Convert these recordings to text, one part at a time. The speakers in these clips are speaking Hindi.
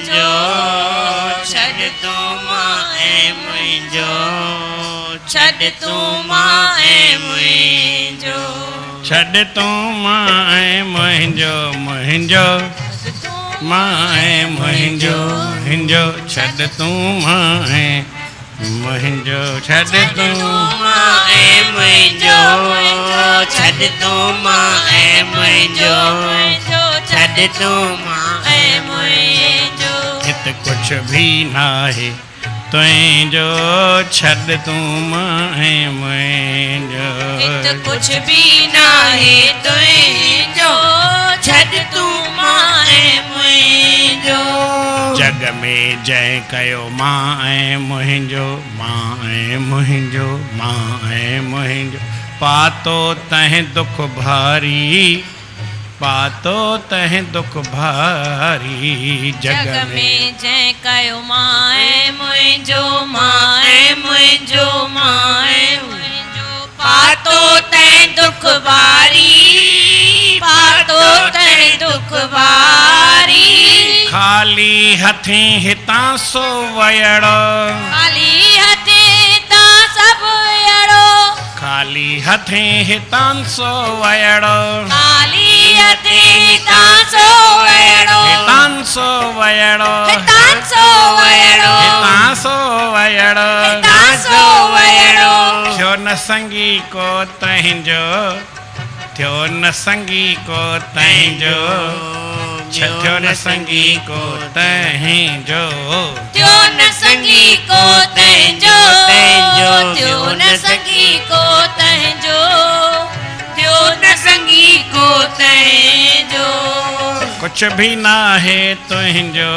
जो छड़ तू माए मुझो छड़ तू माए मुझो छड़ तू माए मुझो मुझो माए मुझो हिंजो छड़ तू माए मुझो छड़ तू माए मुझो छड़ तू माए मुझो छड़ तू माए मुझो हित कुछ भी ना है तुझो छड़ तू माए मुझो हित कुछ भी ना है तुझो छड़ तू माए मुझो जग में जय कयो माए मुझो माए मुझो माए मुझो पातो तह दुख भारी पातो तह दुख भारी जग में जय कयो माए मुझो माए मुझो माए मुझो पातो तै दुख भारी पातो तै दुख भारी खाली हथें हितां सो वयड़ो खाली हथे ता सब अड़ो खाली हथें हितां सो वयड़ो खाली हथे ता सो अड़ो हितां सो वयड़ो ता सो अड़ो हितां सो वयड़ो ता सो अड़ो थियो न संगी को तंहिंजो थियो न संगी को तंहिंजो थियो न संगी को तंहिंजो त्यो न संगी को तंहिंजो त्यो न संगी को तंहिंजो त्यो न संगी को तंहिंजो कुछ भी ना है तुझो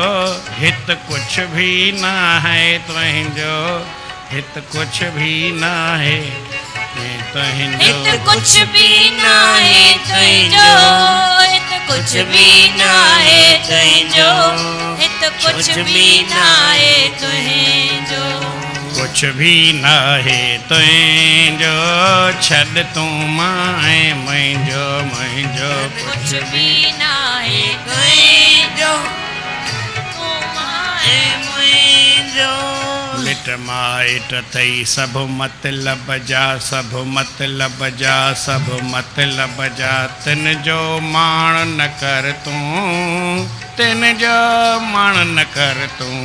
हित कुछ भी ना है तुझो हित कुछ भी ना है तुझो हित कुछ भी ना है तुझो हित कुछ भी ना है तुझो हित कुछ भी ना है तुझो कुछ भी ना है तुझो छड़ तू माए मुझो मुझो कुछ भी ना है तुझो तू माए मुझो मिट माइट थई सब मतलब जा सब मतलब जा सब मतलब जा तिन जो माण न कर तूं तिन जो माण न कर तूं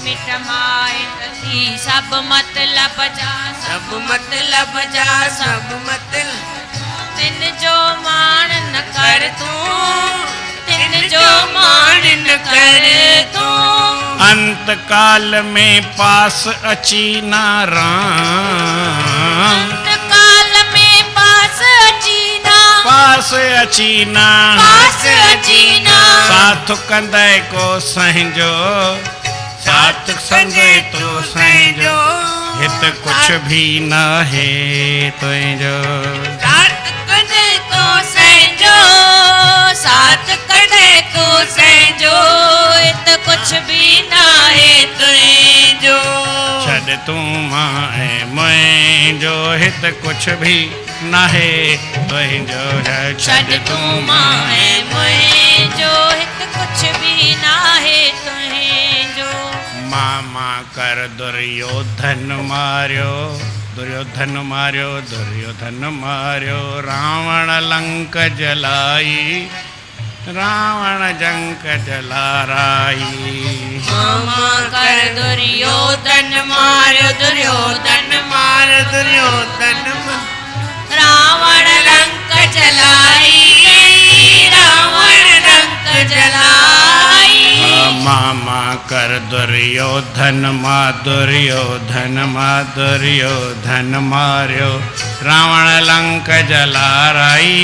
मिट माइट थी सब मतलब जा सब मतलब जा सब मतलब तिन जो मान न कर तूं तिन जो मान न कर तूं अंत काल में पास अची ना राम अंत काल में पास अची ना पास अची ना पास अची ना साथ कंदे को सहजो साथ संगे तो सहजो हित कुछ भी ना है तुझो साथ कदे को सहजो साथ कदे को सहजो इत कुछ भी ना है तुझो छड़ तू माए मुझो हित कुछ भी ना है तुझो छड़ तू माए मुझो हित कुछ भी ना है तुझो मामा कर दुर्योधन मार्यो दुर्योधन मार्यो दुर्योधन मार्यो रावण लंक जलाई रावण जंक जलाराई मामा कर दुर्योधन मार्यो दुर्योधन मार दुर्योधन रावण लंक जलाई रावण लंक जलाई मामा कर दुर्योधन दुर्योधन मार्यो रावण लंक जलाराई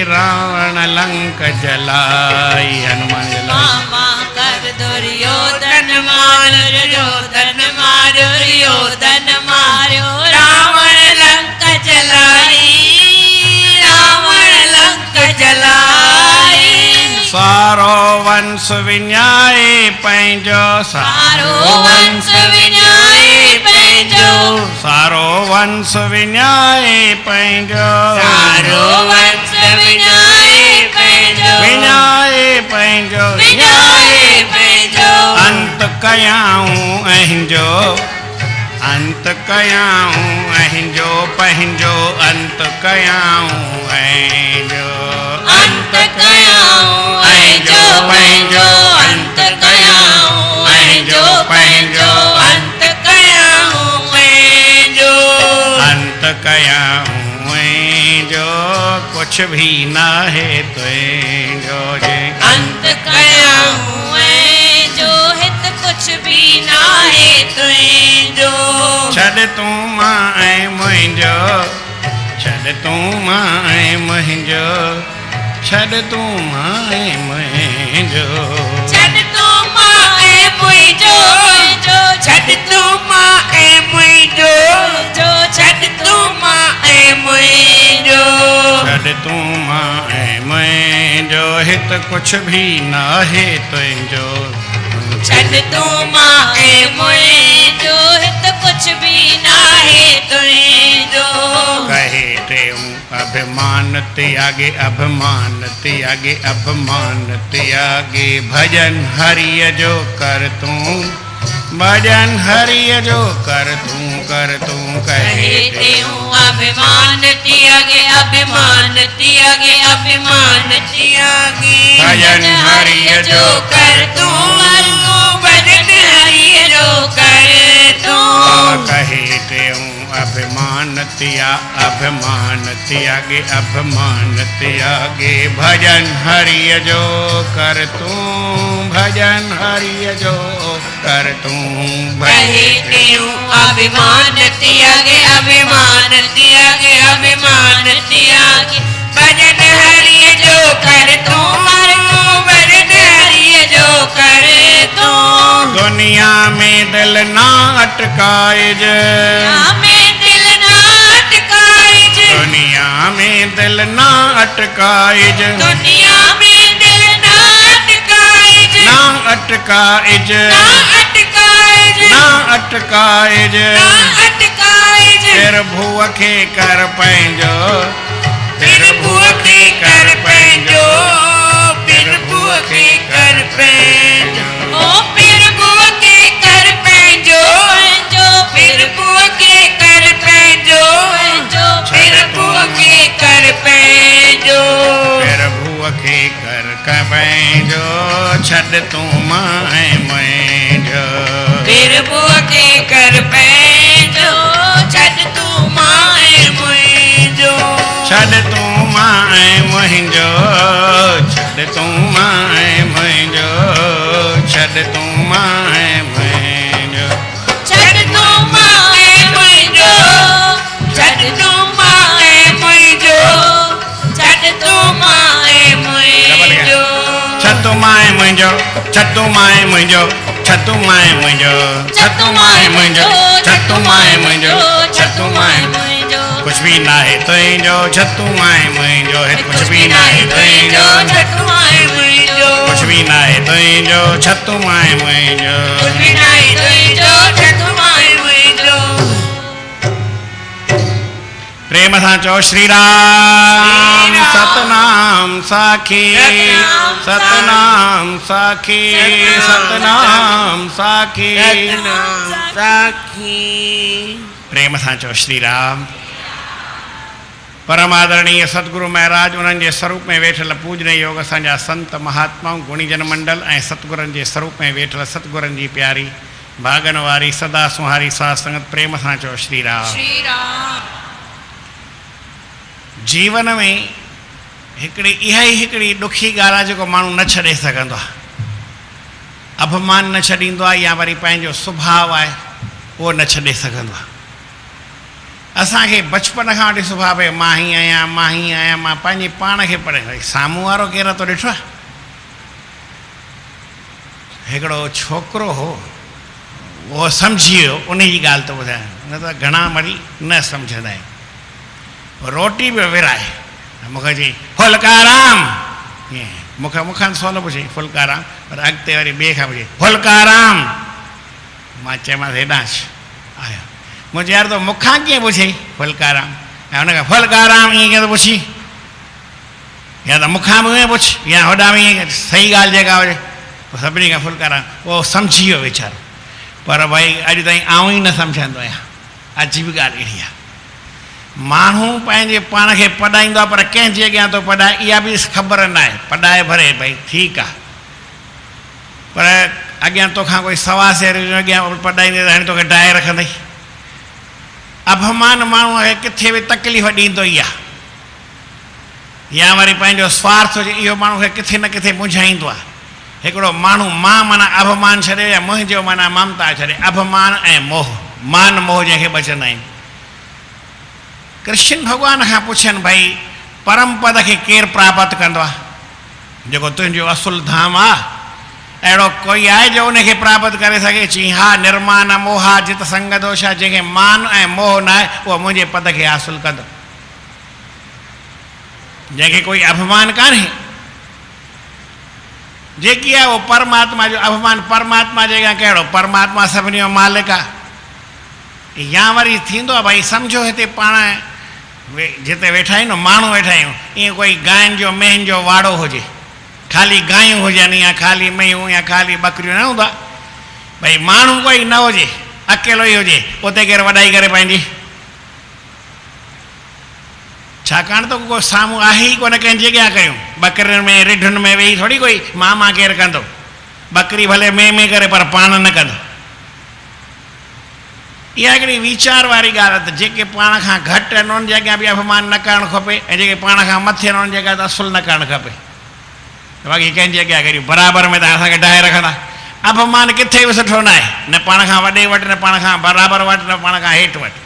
रावण लंक जलाई हनुमान जलाई मामा कर दुर्योधन मार्यो रावण लंक जलाई रावण लंक जलाई सारो वंश विन्याय पंहिंजो सारो वंश विन्याय पंहिंजो सारो वंश विन्याय पंहिंजो सारो वंश विन्याय पंहिंजो विन्याय पंहिंजो विन्याय कयाऊं अहिंजो अंत कयाऊं अहिंजो पंहिंजो अंत कयाऊं अहिंजो अंत कयाऊं अहिंजो पंहिंजो अंत कयाऊं अहिंजो पंहिंजो अंत कयाऊं पंहिंजो अंत कयाऊं अहिंजो कुछ भी ना है तुझो जे अंत कयाऊं अहिंजो हित कुछ भी ना है तुझो छॾ तूं मां ऐं मुंहिंजो छॾ तूं मां ऐं मुंहिंजो छॾ तूं मां ऐं मुंहिंजो छॾ तूं मां ऐं मुंहिंजो छॾ तूं मां ऐं मुंहिंजो छॾ तूं मां ऐं मुंहिंजो छॾ तूं मां ऐं मुंहिंजो हित कुछ भी न आहे तुंहिंजो छॾ तूं मां ऐं मुंहिंजो हित कुछ भी ना है तुंहिंजो कहे टेऊं अभिमान त्यागे अभिमान त्यागे अभिमान त्यागे भजन हरिय जो कर तूं भजन हरिय जो कर तूं कहे टेऊं अभिमान त्यागे अभिमान त्यागे अभिमान त्यागे भजन हरिय जो कर तूं भजन हरिय जो कर तूं कहे टेऊं अभिमान त्यागे अभिमान त्यागे भजन हरिय जो कर तूं भजन हरिय जो कर तूं कहे टेऊं अभिमान त्यागे अभिमान त्यागे अभिमान त्यागे भजन हरिय जो कर तूं भजन हरिय जो कर तूं दुनिया में दिल ना अटकाएज दुनिया में दिल ना अटकाएज दुनिया में दिल ना अटकाएज ना अटकाएज ना अटकाएज ना अटकाएज ना अटकाएज फिर भूअ खे कर पंहिंजो फिर भूअ खे कर पंहिंजो फिर भूअ खे कर पंहिंजो ओ फिर भूअ खे कर पंहिंजो फिर भूअ खे कर पंहिंजो फिर भूअ खे कर पंहिंजो फिर भूअ खे कर पंहिंजो छॾ तूं मां ऐं मुंहिंजो फिर भूअ खे कर पंहिंजो छॾ तूं मां ऐं मुंहिंजो छॾ तूं मां ऐं मुंहिंजो छॾ तूं मां ऐं मुंहिंजो छॾ तूं मां ऐं मुंहिंजो छॾ तूं मां ऐं मुंहिंजो छॾ तूं मां ऐं मुंहिंजो छॾ तूं मां ऐं मुंहिंजो छॾ तूं मां ऐं मुंहिंजो छॾ तूं मां ऐं मुंहिंजो छॾ तूं मां ऐं मुंहिंजो छॾ तूं मां ऐं मुंहिंजो छॾ तूं मां ऐं मुंहिंजो छॾ तूं मां ऐं मुंहिंजो कुछ भी ना है तुझो छॾ तूं मां ऐं मुंहिंजो कुछ भी ना है तुझो छॾ तूं मां ऐं मुंहिंजो कुछ भी ना है तुझो छॾ तूं मां ऐं मुंहिंजो कुछ भी ना है तुंहिंजो छॾ तूं मां ऐं मुंहिंजो प्रेम सां चओ श्री राम सतनाम साखी सतनाम साखी सतनाम साखी प्रेम सां चओ श्री राम। परम आदरणीय सतगुरु महाराज उन्हनि जे स्वरूप में वेठल पूजन योग असांजा संत महात्माऊं गुणीजन मंडल ऐं सतगुरनि जे स्वरूप में वेठल सतगुरनि जी प्यारी भागन वारी सदा सुहारी साध संगत प्रेम सां चओ श्री राम। श्री राम जीवन में हिकिड़ी इहा ई हिकिड़ी ॾुखी ॻाल्हि आहे जेको माण्हू न छॾे सघंदो आहे। अभिमान न छॾींदो आहे या वरी पंहिंजो सुभाउ आहे उहो न छॾे सघंदो आहे। असांखे बचपन खां वठी सुभाउ भई मां ही आहियां मां पंहिंजे पाण खे पढ़े भई साम्हूं वारो केरु तो ॾिठो आहे। हिकिड़ो छोकिरो हो उहो सम्झी वियो उन जी ॻाल्हि थो ॿुधायां न त घणा वरी न सम्झंदा आहिनि। रोटी बि विराए मूंखे चई फुलकाराम ईअं मूंखां सो न पुछे फुलकाराम पर अॻिते वरी ॿिए खां पुछे फुलकाराम मां चयोमांसि हेॾां आयो मुंहिंजो यार त मूंखां कीअं पुछे फुलकाराम ऐं हुनखां फुलकाराम ईअं कीअं थो पुछी या त मूंखां बि ईअं पुछ या होॾां बि ईअं सही ॻाल्हि जेका हुजे पोइ सभिनी खां फुलकाराम उहो सम्झी वियो वीचारो पर भाई अॼु ताईं आऊं ई न सम्झंदो आहियां। अजीब ॻाल्हि अहिड़ी आहे, माण्हू पंहिंजे पाण खे पढ़ाईंदो आहे पर कंहिंजे अॻियां थो पढ़ाए इहा बि ख़बर न आहे। पढ़ाए भरे भई ठीकु आहे, पर अॻियां तोखां कोई सवा सेर अॻियां पढ़ाईंदे त हाणे तोखे डाहे रखंदई। अभिमान माण्हूअ खे किथे बि तकलीफ़ ॾींदो ई आहे, या वरी पंहिंजो स्वार्थ हुजे इहो माण्हू खे किथे न किथे मुंझाईंदो आहे। हिकिड़ो माण्हू मां माना अभिमान छॾे या मुंहिंजो माना ममता छॾे, अभिमान ऐं मोह, मान मोह जंहिंखे बचंदा आहिनि। कृष्ण भॻवान खां पुछनि भई परम पद खे केरु प्राप्त कंदो आहे, जेको तुंहिंजो असुल धाम आहे, अहिड़ो कोई आहे जो उनखे प्राप्त करे सघे? चई हा, निर्मान मोहा जित संग दोष आहे, जंहिंखे मान ऐं मोह न आहे उहो मुंहिंजे पद खे हासिल कंदो। जंहिंखे कोई अभिमान कान्हे, जेकी आहे उहो परमात्मा जो अभिमान। परमात्मा जे अॻियां कहिड़ो? परमात्मा सभिनी जो मालिक आहे। या वरी थींदो आहे भई सम्झो हिते पाण जिते वेठा आहियूं न, माण्हू वेठा आहियूं, ईअं कोई गांयुनि जो मेंहनि जो वाड़ो हुजे, ख़ाली गांयूं हुजनि या ख़ाली मेंहूं या ख़ाली बकरियूं न हूंदा, भई माण्हू कोई न हुजे, अकेलो ई हुजे, उते केरु वॾाई करे पंहिंजी? छाकाणि त को साम्हूं आहे ई कोन कंहिंजे अॻियां कयूं। बकरियुनि में रिढुनि में वेही थोरी कोई मां केरु कंदो, बकरी भले में करे पर पाण न कंदो। इहा हिकिड़ी वीचार वारी ॻाल्हि आहे त जेके पाण खां घटि आहिनि उन्हनि जे अॻियां बि अभिमान न करणु खपे, ऐं जेके पाण खां मथे आहिनि उन्हनि जे अॻियां त असुल न करणु खपे। बाक़ी कंहिंजे अॻियां करियूं बराबरि में त असांखे डाहे रखंदा। अभिमान किथे बि सुठो न आहे, न पाण खां वॾे वटि, न पाण खां बराबरि वटि, न पाण खां हेठि वटि।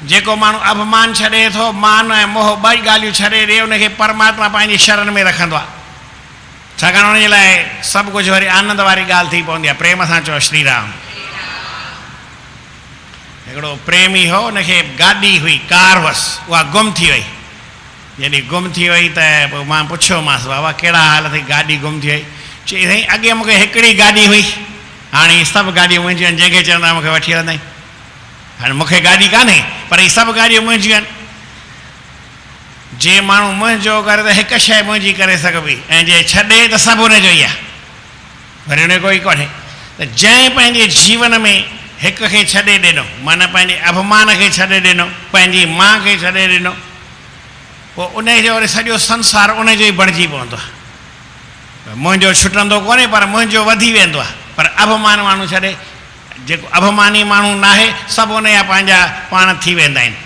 जेको माण्हू अभिमान छॾे थो, मान ऐं मोह ॿई ॻाल्हियूं छॾे ॾे, उनखे परमात्मा पंहिंजी शरण में रखंदो आहे। छाकाणि उनजे लाइ सभु कुझु वरी आनंद वारी ॻाल्हि थी पवंदी आहे। प्रेम सां चओ श्री राम। हिकिड़ो प्रेमी हो, उनखे गाॾी हुई, कार हुअसि, उहा गुम थी वई। जॾहिं गुम थी वई त पोइ मां पुछियोमांसि बाबा कहिड़ा हाल अथई, गाॾी गुम थी वई? चई साईं अॻे मूंखे हिकिड़ी गाॾी हुई, हाणे हीअ सभु गाॾियूं मुंहिंजियूं आहिनि, जंहिंखे चवंदा मूंखे वठी हलंदा आहिनि। हाणे मूंखे गाॾी कान्हे पर हीअ सभु गाॾियूं मुंहिंजियूं आहिनि। जे माण्हू मुंहिंजो करे त हिकु शइ मुंहिंजी करे सघबी, ऐं जे छॾे त सभु हुनजो ई आहे, वरी हुन कोई कोन्हे। त जंहिं पंहिंजे जीवन में हिक खे छॾे ॾिनो, माना पंहिंजे अभिमान खे छॾे ॾिनो, पंहिंजी माउ खे छॾे ॾिनो, पोइ उनजो वरी सॼो संसार उनजो ई बणिजी पवंदो आहे। मुंहिंजो छुटंदो कोन्हे पर मुंहिंजो वधी वेंदो आहे। पर अभिमान माण्हू छॾे, जेको अभिमानी माण्हू न आहे, सभु उनजा पंहिंजा पाण थी वेंदा आहिनि।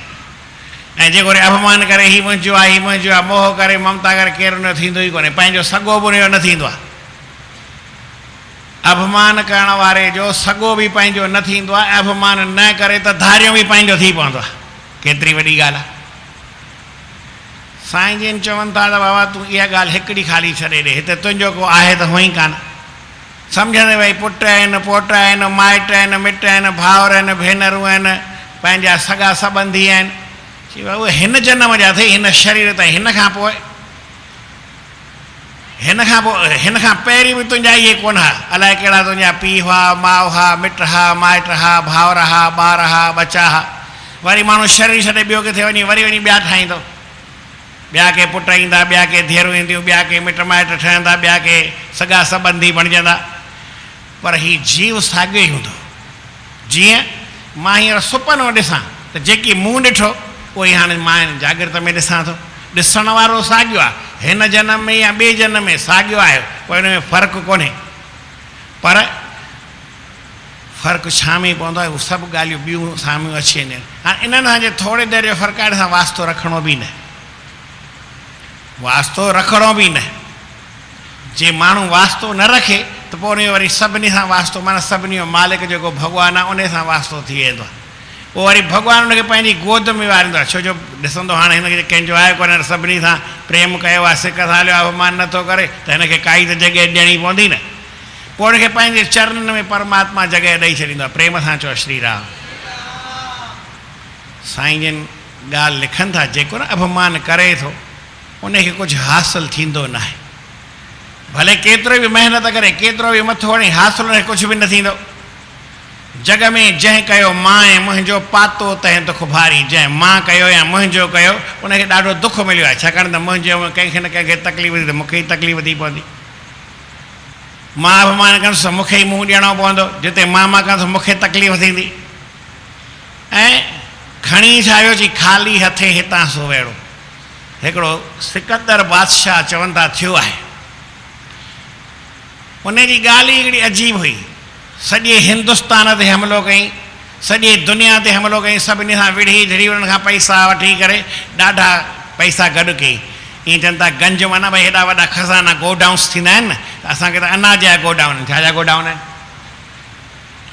ऐं जेको वरी अभिमान करे हीउ मुंहिंजो आहे, हीउ मुंहिंजो आहे, मोह करे ममता करे, केरु न थींदो ई कोन्हे, पंहिंजो सॻो बि उनजो न थींदो आहे। अभिमान करण वारे जो सॻो बि पंहिंजो न थींदो आहे, अभिमान न करे त धारियो बि पंहिंजो थी पवंदो आहे। केतिरी वॾी ॻाल्हि आहे। साईं जिन चवनि था त बाबा तूं इहा ॻाल्हि हिकिड़ी ख़ाली छॾे ॾे, हिते तुंहिंजो को आहे त हुअं ई कान। सम्झंदे भई पुट आहिनि, पोट आहिनि, माइट आहिनि, मिट आहिनि, भाउर आहिनि, भेनरूं आहिनि, पंहिंजा सॻा संबंधी आहिनि। चई उहे हिन जनम जा अथई, हिन शरीर ताईं, हिन खां पहिरीं बि तुंहिंजा इहे कोन हा, अलाए कहिड़ा तुंहिंजा पीउ हुआ, माउ हुआ, मिट हा, माइट हा, भाउर हा, ॿार हा, बचा हा। वरी माण्हू शरीर छॾे ॿियो किथे वञी वरी ॿिया ठाहींदो। ॿिया के पुट ईंदा, ॿिया के धीअरूं ईंदियूं, ॿिया के मिट माइट ठहंदा, ॿिया के सॻा संबंधी बणिजंदा। पर हीउ जीव साॻियो ई हूंदो। जीअं मां हींअर सुपनो ॾिसां त जेकी मूं ॾिठो उहो ई हाणे मां जागृत में ॾिसां थो। ॾिसण वारो साॻियो आहे, हिन जनम में या ॿिए जनम में साॻियो आहे, पोइ हिन में फ़र्क़ु कोन्हे। पर फ़र्क़ु छा में पवंदो आहे, उहे सभु ॻाल्हियूं ॿियूं साम्हूं अची वेंदियूं आहिनि। हाणे इन्हनि सां जे थोरे देरि जो फ़र्क़ु आहे, सां वास्तो रखिणो बि न, वास्तो रखिणो बि न। जे माण्हू वास्तो न रखे त पोइ उनजो वरी सभिनी सां वास्तो, माना सभिनी जो मालिक जेको भॻवानु आहे उन सां वास्तो थी वेंदो आहे। पोइ वरी भॻवानु उनखे पंहिंजी गोद में वारींदो आहे। छो जो ॾिसंदो हाणे हिनखे कंहिंजो आहे कोन, सभिनी सां प्रेम कयो आहे, सिक सां हलियो, अभिमान नथो करे, त हिनखे काई त जॻह ॾियणी पवंदी न। पोइ हुनखे पंहिंजे चरणनि में परमात्मा जॻह ॾेई छॾींदो आहे। प्रेम सां चओ श्री राम। साईं जन ॻाल्हि लिखनि था, जेको न अभिमान करे थो उनखे कुझु हासिलु थींदो न आहे। भले केतिरो बि महिनत करे, केतिरो बि मथो हणी, हासिलु हुनखे कुझु बि न थींदो। जग में जंहिं कयो मां ऐं मुंहिंजो पातो तंहिं दुख भारी, जंहिं मां कयो या मुंहिंजो कयो उनखे ॾाढो दुख मिलियो आहे। छाकाणि त मुंहिंजो कंहिंखे न कंहिंखे तकलीफ़ थी त मूंखे ई तकलीफ़ थी पवंदी। मां अभिमान कंदुसि मूंखे ई मुंहुं ॾियणो पवंदो, जिते मां कंदुसि मूंखे तकलीफ़ थींदी। ऐं खणी छा आयो चई ख़ाली हथे हितां सो वेड़ो। हिकिड़ो सिकंदर बादशाह चवनि था थियो आहे, उन जी ॻाल्हि ई हिकिड़ी अजीब हुई। सॼे हिंदुस्तान ते हमिलो कयईं, सॼे दुनिया ते हमिलो कयईं, सभिनी सां विढ़ी झड़ी उन्हनि खां पैसा वठी करे ॾाढा पैसा गॾु कयईं। ईअं चवनि था गंज माना भई हेॾा वॾा खज़ाना गोडाउन्स थींदा आहिनि न, त असांखे त अनाज जा गोडाउन आहिनि। छा गोडाउन आहिनि?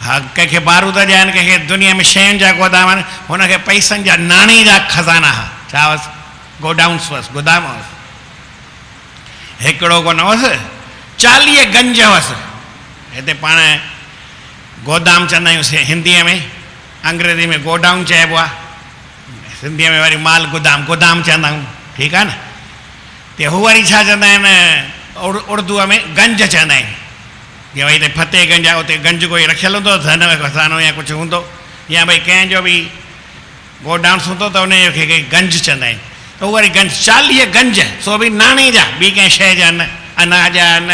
हा, कंहिंखे बारूद जा आहिनि, कंहिंखे दुनिया में शयुनि जा गोदाम आहिनि। हुनखे पैसनि जा नाणे जा खज़ाना हुआ। छा हुअसि? गोडाउन्स हुअसि, गोदाम हुअसि। हिकिड़ो कोन हुअसि, 40 गंज हुअसि। हिते पाण गोदाम चवंदा आहियूं हिंदीअ में, अंग्रेज़ी में गोडाउन चइबो आहे, सिंधीअ में वरी माल गोदाम गोदाम चवंदा आहियूं। ठीकु आहे न। ते हू वरी छा चवंदा आहिनि उर्दूअ में गंज चवंदा आहिनि। जीअं भई हिते फतेहगंज आहे, उते गंज कोई रखियलु हूंदो, धन खज़ानो या कुझु हूंदो, या भई कंहिंजो बि गोडाउन्स हूंदो त उन खे गंज चवंदा आहिनि। त उहो वरी गंज 40 गंज, सो बि नाणे जा, ॿी कंहिं शइ जा न, अनाज जा न,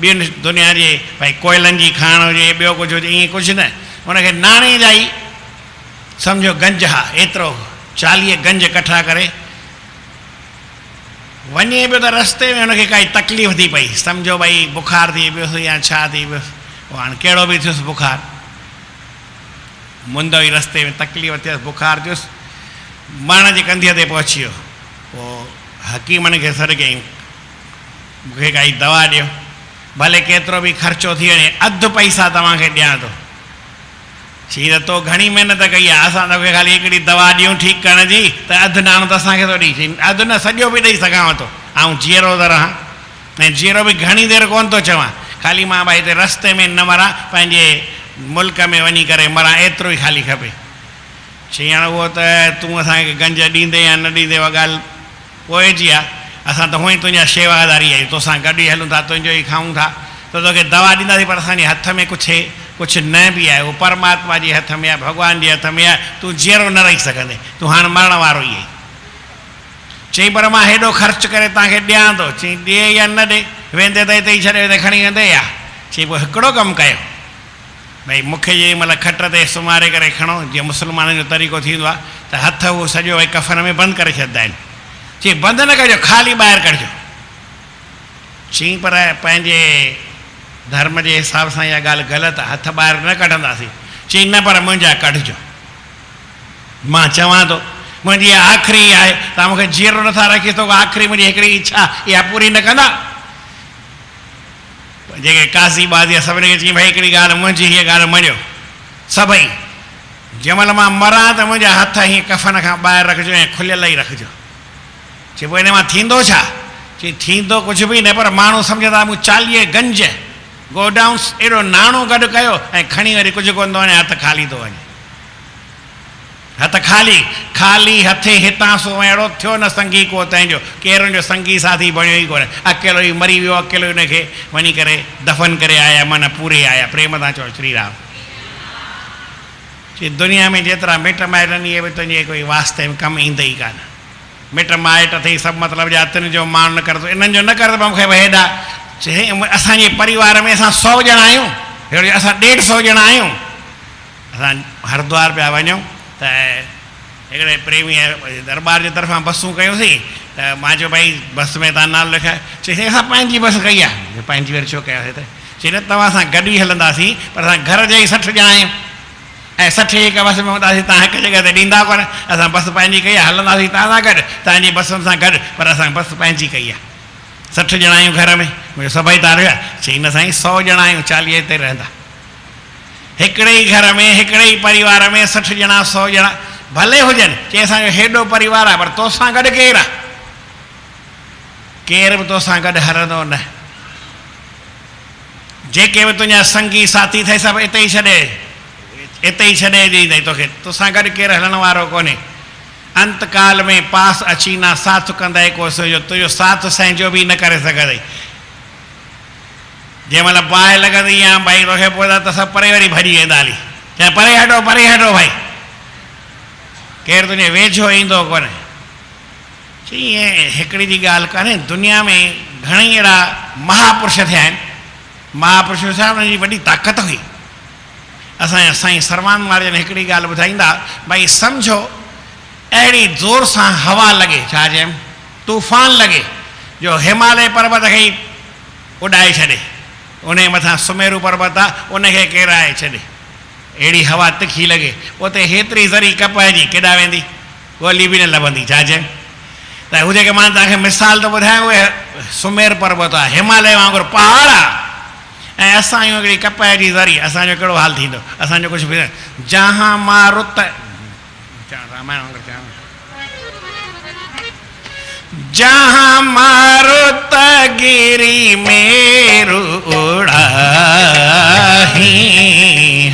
ॿियुनि दुनिया जे भई कोयलनि जी खाण हुजे, ॿियो कुझु हुजे, ईअं कुझु न, उनखे नाणे जा ई सम्झो गंज। हा, एतिरो 40 गंज कठा करे वञे पियो त रस्ते में हुनखे काई तकलीफ़ थी पई, सम्झो भई बुखार थी वियुसि या छा थी वियुसि, पोइ हाणे कहिड़ो बि थियुसि बुखार, मुंदि हुई रस्ते में, तकलीफ़ थियसि, बुखार थियुसि, मरण जी कंधीअ ते पहुची वियो। पोइ हकीमनि खे सॾु कयईं, मूंखे काई दवा ॾियो, भले केतिरो बि ख़र्चो थी वञे, अधु पैसा तव्हांखे ॾियां थो। चई त तो घणी महिनत कई आहे, असां तोखे ख़ाली हिकिड़ी दवा ॾियूं ठीकु करण जी, त अधु नाणो त असांखे थो ॾेई। चई अधु न, सॼो बि ॾेई सघांव थो, ऐं जीअरो त रहां, ऐं जीअरो बि घणी देरि कोन थो चवां, ख़ाली मां भई हिते रस्ते में न मरां, पंहिंजे मुल्क में वञी करे मरां, एतिरो ई ख़ाली खपे। चई हाणे उहो त तूं असांखे गंज ॾींदे या न ॾींदे उहा ॻाल्हि पोइ जी आहे, असां त हूअं ई तुंहिंजा शेवादारी आहियूं, तोसां गॾु ई हलूं था, तुंहिंजो ई खाऊं था, त तोखे दवा ॾींदासीं, पर असांजे हथ में कुझु न बि आहे, उहो परमात्मा जे हथ में आहे, भॻवान जे हथ में आहे, तूं जीअरो न रही सघंदे, तूं हाणे मरण वारो ई आहीं। चई पर मां हेॾो ख़र्च करे तव्हांखे ॾियां थो। चई ॾिए या न ॾे, वेंदे त हिते ई छॾे हिते खणी वेंदे या। चई पोइ हिकिड़ो कमु कयो, भई मूंखे जेॾी महिल खट ते सुम्हारे करे खणो, जीअं मुस्लमाननि जो तरीक़ो थींदो आहे, त हथ उहो सॼो भई कफ़न में बंदि करे छॾींदा आहिनि। चई बंदि न कजो, ख़ाली ॿाहिरि कढिजो। चई पर पंहिंजे धर्म जे हिसाब सां इहा ॻाल्हि ग़लति आहे, हथ ॿाहिरि न कढंदासीं। चई न, पर मुंहिंजा कढिजो, मां चवां थो, मुंहिंजी इहा आख़िरी आहे, तव्हां मूंखे जीअरो नथा रखी सघो, आख़िरी मुंहिंजी हिकिड़ी इच्छा इहा पूरी न कंदा। जेके काज़ी बाज़ी आहे सभिनी खे चई भई हिकिड़ी ॻाल्हि मुंहिंजी, हीअ ॻाल्हि मञियो सभई, जंहिंमहिल मां मरां त मुंहिंजा हथ हीअं कफ़न खां ॿाहिरि रखिजो ऐं खुलियल ई रखिजो। चई पोइ हिन मां थींदो छा? चई थींदो कुझु बि न, पर माण्हू सम्झंदा मूं 40 गंज गोडाउन्स एॾो नाणो गॾु कयो ऐं खणी वरी कुझु कोन थो वञे, हथ ख़ाली थो वञे, हथ ख़ाली, ख़ाली हथे हितां सो अहिड़ो थियो न संगी को तंहिंजो, केरु हुनजो संगी साथी बणियो ई कोन, अकेलो ई मरी वियो, अकेलो हुनखे वञी करे दफ़न करे आया, माना पूरे आया। प्रेम सां चओ श्री राम। चई दुनिया में जेतिरा मिट माइट आहिनि, इहे बि तुंहिंजे कोई वास्ते में कमु ईंदे ई कान। मिट माइट अथई सभु मतिलबु जा, तुंहिंजो माण्हू न कर, इन्हनि जो न कर त मूंखे भई हेॾा। चई असांजे परिवार में असां 100 ॼणा आहियूं, असां 150 ॼणा आहियूं, असां हरिद्वार पिया वञूं त हिकिड़े प्रेमी दरबार जे तरफ़ां बसूं कयूंसीं, त मां चयो भई बस में तव्हां नालो लिखायो। चई असां पंहिंजी बस कई आहे। पंहिंजी वरी छो कयोसीं? त चई न, तव्हां सां गॾु ई हलंदासीं, पर असां घर जे ई 60 ॼणा आहियूं, ऐं 60 हिकु बस में हूंदासीं, तव्हां हिकु जॻह ते ॾींदा कोन। असां बस पंहिंजी कई आहे, हलंदासीं तव्हां सां गॾु, तव्हांजी बसुनि सां गॾु, पर असां बस पंहिंजी कई आहे। 60 ॼणा आहियूं घर में, मुंहिंजो सभई तार विया। चई न साईं, 100 ॼणा आहियूं, 40 हिते रहंदा। हिकिड़े ई घर में, हिकिड़े ई परिवार में 60 ॼणा 100 ॼणा भले हुजनि। चई असांजो हेॾो परिवार आहे, पर तोसां गॾु केरु आहे? केर बि तोसां गॾु हलंदो न। जेके बि तुंहिंजा संगी साथी अथई सभु हिते ई छॾे ॾींदई तोखे, तोसां गॾु केरु हलण वारो कोन्हे। अंतकाल में पास अची ना साथ कंदई को जो तुंहिंजो साथ संहिंजो बि न करे सघंदई। जंहिं महिल बाहि लॻंदी या भई तोखे पोइ त सभु परे वरी भॼी वेंदा हली, चए परे हटो भाई, केरु तुंहिंजे वेझो ईंदो कोन्हे। चई ईअं हिकिड़ी जी ॻाल्हि कान्हे, दुनिया में घणेई अहिड़ा महापुरुष थिया आहिनि, महापुरुष साहिब उनजी वॾी ताक़त हुई। असांजा साईं सरवान महाराज हिकिड़ी ॻाल्हि ॿुधाईंदा, भई सम्झो अहिड़ी ज़ोर सां हवा लॻे, छा चयमि, तूफ़ान लॻे जो हिमालय पर्वत खे ई उॾाए छॾे, उन मथां सुमेरु पर्वत आहे उनखे किराए छॾे, अहिड़ी हवा तिखी लॻे, उते हेतिरी ज़री कपहिजी केॾा वेंदी, ॻोल्ही बि न लभंदी। छा चयमि त हू जेके मां तव्हांखे मिसाल थो ॿुधायां उहे सुमेर पर्वत आहे, हिमालय वांगुरु पहाड़ आहे, ऐं असां आहियूं हिकिड़ी कपहिजी ज़री, असांजो कहिड़ो हाल थींदो, असांजो कुझु बि न। जहां मारुत रामायण वांगुरु चवां, जहां मारुत गिरी मेरु उड़ाही,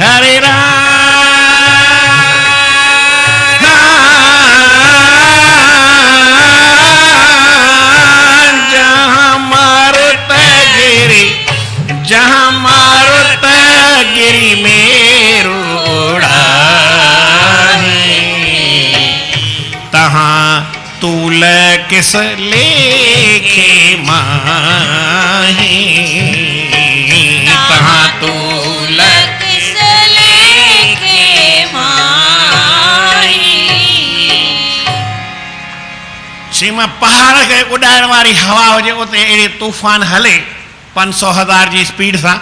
हरे राम, जहां मारुत गिरी, जहां मारुत गिरी मेरु उड़ाही, तहां तूल किस लेखे माही, तहां तूल किस लेखे माही। सीमा पहाड़ खे उॾाइण वारी हवा हुजे, उते अहिड़ी तूफ़ान हले 500,000 जी स्पीड सां,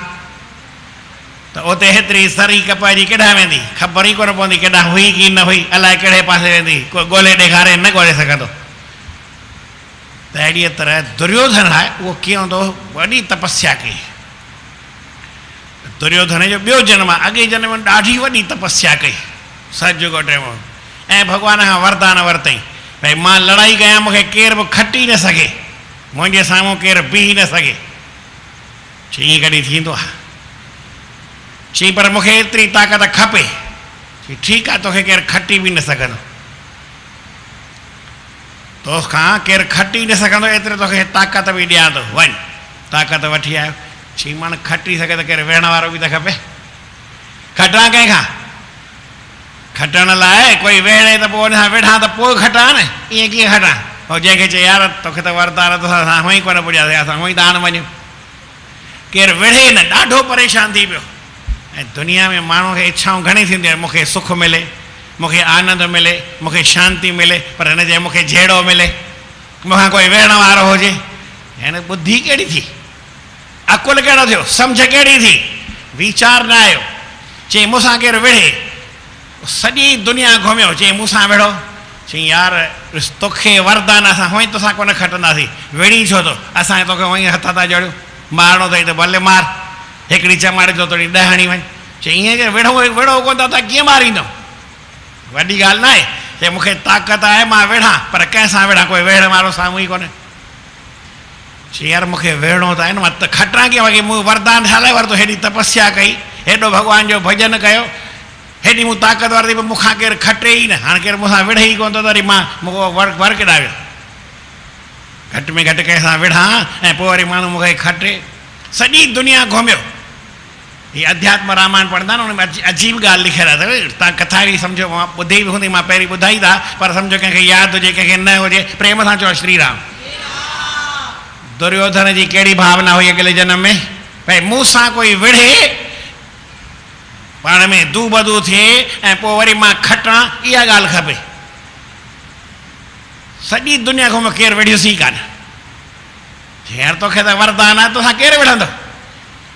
त उते हेतिरी सरी कपहिजी केॾांहुं वेंदी, ख़बर ई कोन पवंदी केॾांहुं हुई की न हुई, अलाए कहिड़े पासे वेंदी, कोई ॻोल्हे ॾेखारे न ॻोल्हे सघंदो। त अहिड़ीअ तरह दुर्योधन आहे, उहो कीअं हूंदो, वॾी तपस्या कई। दुर्योधन जो ॿियो जनम आहे, अॻे जनम में ॾाढी वॾी तपस्या कई, सज गोटे में, ऐं भॻवान खां वरदान वरितई, भई मां लड़ाई कयां मूंखे केर बि खटी न सघे, मुंहिंजे साम्हूं केरु बीह न सघे। चई कॾहिं थींदो आहे, चई पर मूंखे एतिरी ताक़त खपे, चई ठीकु आहे तोखे केरु खटी बि न सघंदो, तोखां केरु खटी न सघंदो, एतिरे तोखे ताक़त बि ॾियां थो, वञ ताक़त वठी आयो। चई माण्हू खटी सघे त केरु वेहण वारो बि त खपे, खटां कंहिंखां, खटण लाइ कोई वेहणे त पोइ हुन सां वेठां त पोइ खटां न, ईअं कीअं खटां। ऐं जंहिंखे चए यार तोखे त वरदान तोसां असां हूअं ई कोन पुॼियासीं, असां हूअं ई त हाणे वञूं, केरु वेठे न, ॾाढो परेशान थी पियो। ऐं दुनिया में माण्हू खे इच्छाऊं घणी थींदियूं आहिनि, मूंखे सुख मिले, मूंखे आनंद मिले, मूंखे शांती मिले, पर हिन जे मूंखे जहिड़ो मिले, मूंखां कोई वेहण वारो हुजे। हिन ॿुधी कहिड़ी थी, अकुल कहिड़ो थियो, सम्झ कहिड़ी थी, वीचार न आयो। चई मूंसां केरु वेठे, सॼी दुनिया घुमियो, चई मूंसां वेठो, चई यार तोखे वरदान, असां हूअं ई तोसां कोन खटंदासीं, वेड़ी छो थो, असां तोखे हूअं ई हथ था जोड़ियूं, मारणो अथई त भले मार, हिकिड़ी चमाड़े जो थोरी 10 हणी वञ। चई ईअं की वेड़ो वेड़ो कोन था, त कीअं मारींदो, वॾी ॻाल्हि न आहे, चई मूंखे ताक़त आहे मां वेठां, पर कंहिंसां वेठां, कोई वेहण वारो साम्हूं ई कोन्हे। चई यार मूंखे वेहणो त आहे न, मां त खटां कीअं, वॻे मूं वरदान हलाए वरितो, हेॾी तपस्या कई, हेॾो भॻवान जो भॼन कयो, हेॾी मूं ताक़त वरिती, पर मूंखां केरु खटे ई न, हाणे केरु मूंसां विढ़े ई कोन थो, त वरी मां मूंखे वर केॾा वियो, घटि में घटि कंहिंसां विढ़ां ऐं पोइ वरी माण्हू मूंखे खटे। सॼी दुनिया घुमियो, हीअ अध्यात्म रामायण पढ़ंदा न, हुन में अजीब ॻाल्हि लिखियल आहे, तव्हां कथा अहिड़ी सम्झो, मां ॿुधी बि हूंदी, मां पहिरीं ॿुधाई था, पर सम्झो कंहिंखे यादि हुजे, कंहिंखे न हुजे, प्रेम सां चओ श्री राम। दुर्योधन जी कहिड़ी भावना हुई अॻिले जनम में, भई मूंसां कोई विढ़े, पाण में दू बदू थिए ऐं पोइ वरी मां खटां, इहा ॻाल्हि खपे। सॼी दुनिया घुमियो, केरु विढ़ियुसि ई कान, हींअर तोखे त वरदान आहे, तोसां केरु विढ़ंदो,